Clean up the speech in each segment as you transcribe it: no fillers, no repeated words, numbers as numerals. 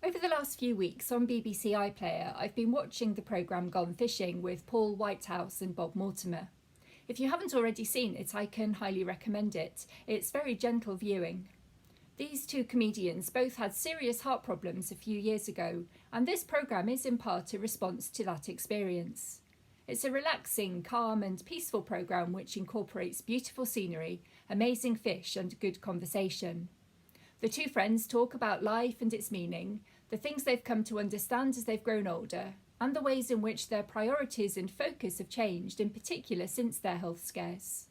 Over the last few weeks on BBC iPlayer, I've been watching the programme Gone Fishing with Paul Whitehouse and Bob Mortimer. If you haven't already seen it, I can highly recommend it. It's very gentle viewing. These two comedians both had serious heart problems a few years ago, and this programme is in part a response to that experience. It's a relaxing, calm and peaceful programme which incorporates beautiful scenery, amazing fish and good conversation. The two friends talk about life and its meaning, the things they've come to understand as they've grown older, and the ways in which their priorities and focus have changed, in particular since their health scares.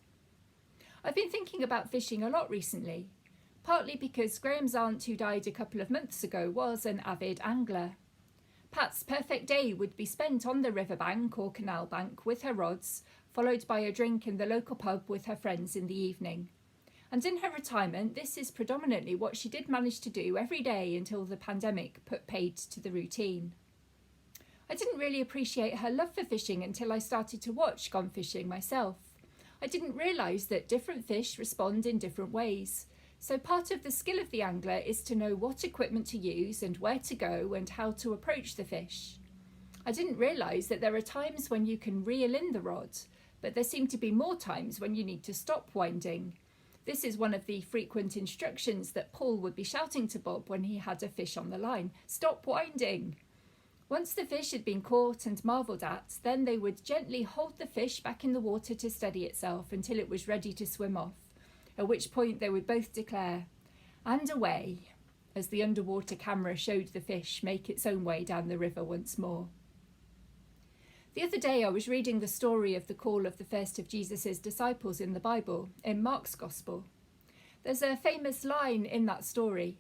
I've been thinking about fishing a lot recently, partly because Graham's aunt, who died a couple of months ago, was an avid angler. Pat's perfect day would be spent on the riverbank or canal bank with her rods, followed by a drink in the local pub with her friends in the evening. And in her retirement, this is predominantly what she did manage to do every day until the pandemic put paid to the routine. I didn't really appreciate her love for fishing until I started to watch Gone Fishing myself. I didn't realise that different fish respond in different ways. So part of the skill of the angler is to know what equipment to use and where to go and how to approach the fish. I didn't realise that there are times when you can reel in the rod, but there seem to be more times when you need to stop winding. This is one of the frequent instructions that Paul would be shouting to Bob when he had a fish on the line. Stop winding! Once the fish had been caught and marvelled at, then they would gently hold the fish back in the water to steady itself until it was ready to swim off, at which point they would both declare, "And away," as the underwater camera showed the fish make its own way down the river once more. The other day I was reading the story of the call of the first of Jesus' disciples in the Bible, in Mark's Gospel. There's a famous line in that story.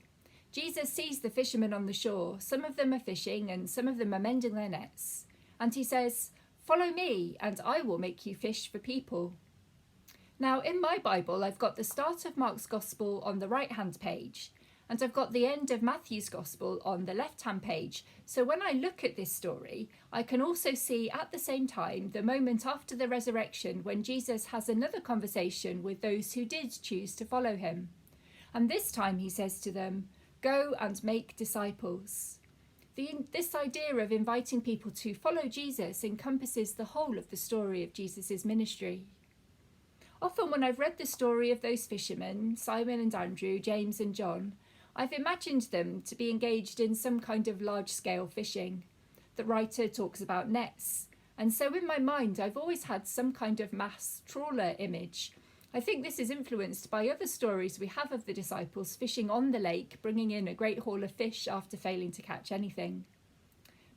Jesus sees the fishermen on the shore. Some of them are fishing and some of them are mending their nets. And he says, "Follow me and I will make you fish for people." Now in my Bible I've got the start of Mark's Gospel on the right-hand page, and I've got the end of Matthew's Gospel on the left-hand page. So when I look at this story, I can also see at the same time the moment after the resurrection when Jesus has another conversation with those who did choose to follow him. And this time he says to them, "Go and make disciples." This idea of inviting people to follow Jesus encompasses the whole of the story of Jesus' ministry. Often when I've read the story of those fishermen, Simon and Andrew, James and John, I've imagined them to be engaged in some kind of large-scale fishing. The writer talks about nets, and so in my mind I've always had some kind of mass trawler image. I think this is influenced by other stories we have of the disciples fishing on the lake, bringing in a great haul of fish after failing to catch anything.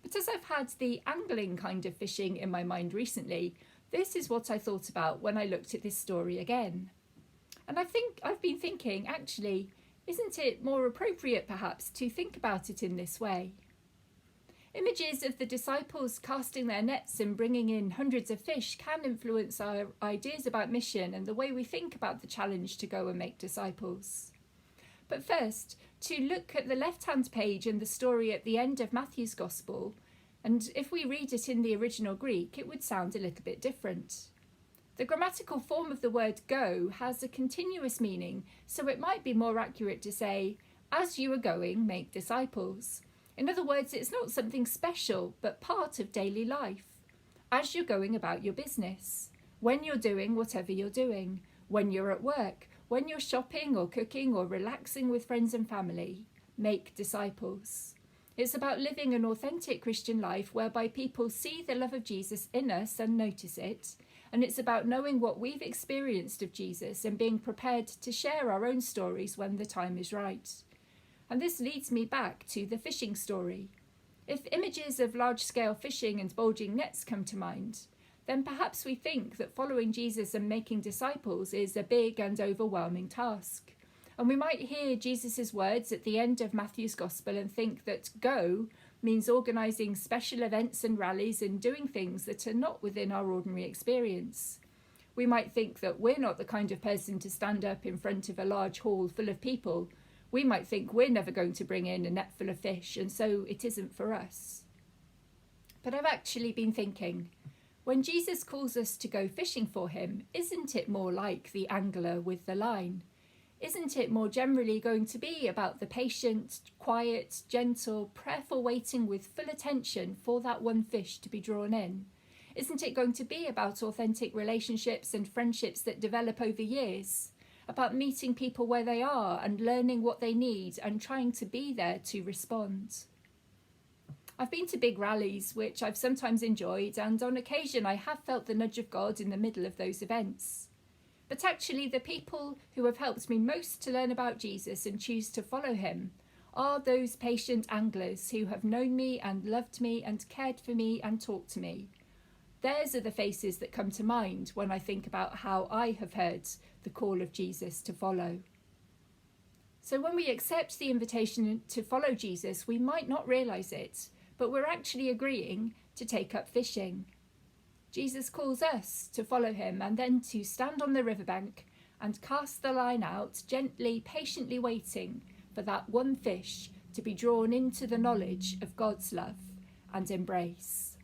But as I've had the angling kind of fishing in my mind recently, this is what I thought about when I looked at this story again. And I've been thinking, actually, isn't it more appropriate perhaps to think about it in this way? Images of the disciples casting their nets and bringing in hundreds of fish can influence our ideas about mission and the way we think about the challenge to go and make disciples. But first, to look at the left-hand page and the story at the end of Matthew's Gospel, and if we read it in the original Greek, it would sound a little bit different. The grammatical form of the word go has a continuous meaning, so it might be more accurate to say, "As you are going, make disciples." In other words, it's not something special, but part of daily life. As you're going about your business, when you're doing whatever you're doing, when you're at work, when you're shopping or cooking or relaxing with friends and family, make disciples. It's about living an authentic Christian life whereby people see the love of Jesus in us and notice it. And it's about knowing what we've experienced of Jesus and being prepared to share our own stories when the time is right. And this leads me back to the fishing story. If images of large-scale fishing and bulging nets come to mind, then perhaps we think that following Jesus and making disciples is a big and overwhelming task. And we might hear Jesus' words at the end of Matthew's Gospel and think that go means organising special events and rallies and doing things that are not within our ordinary experience. We might think that we're not the kind of person to stand up in front of a large hall full of people. We might think we're never going to bring in a net full of fish, and so it isn't for us. But I've actually been thinking, when Jesus calls us to go fishing for him, isn't it more like the angler with the line? Isn't it more generally going to be about the patient, quiet, gentle, prayerful waiting with full attention for that one fish to be drawn in? Isn't it going to be about authentic relationships and friendships that develop over years? About meeting people where they are and learning what they need and trying to be there to respond? I've been to big rallies, which I've sometimes enjoyed, and on occasion I have felt the nudge of God in the middle of those events. But actually, the people who have helped me most to learn about Jesus and choose to follow him are those patient anglers who have known me and loved me and cared for me and talked to me. Theirs are the faces that come to mind when I think about how I have heard the call of Jesus to follow. So when we accept the invitation to follow Jesus, we might not realise it, but we're actually agreeing to take up fishing. Jesus calls us to follow him and then to stand on the riverbank and cast the line out, gently, patiently waiting for that one fish to be drawn into the knowledge of God's love and embrace.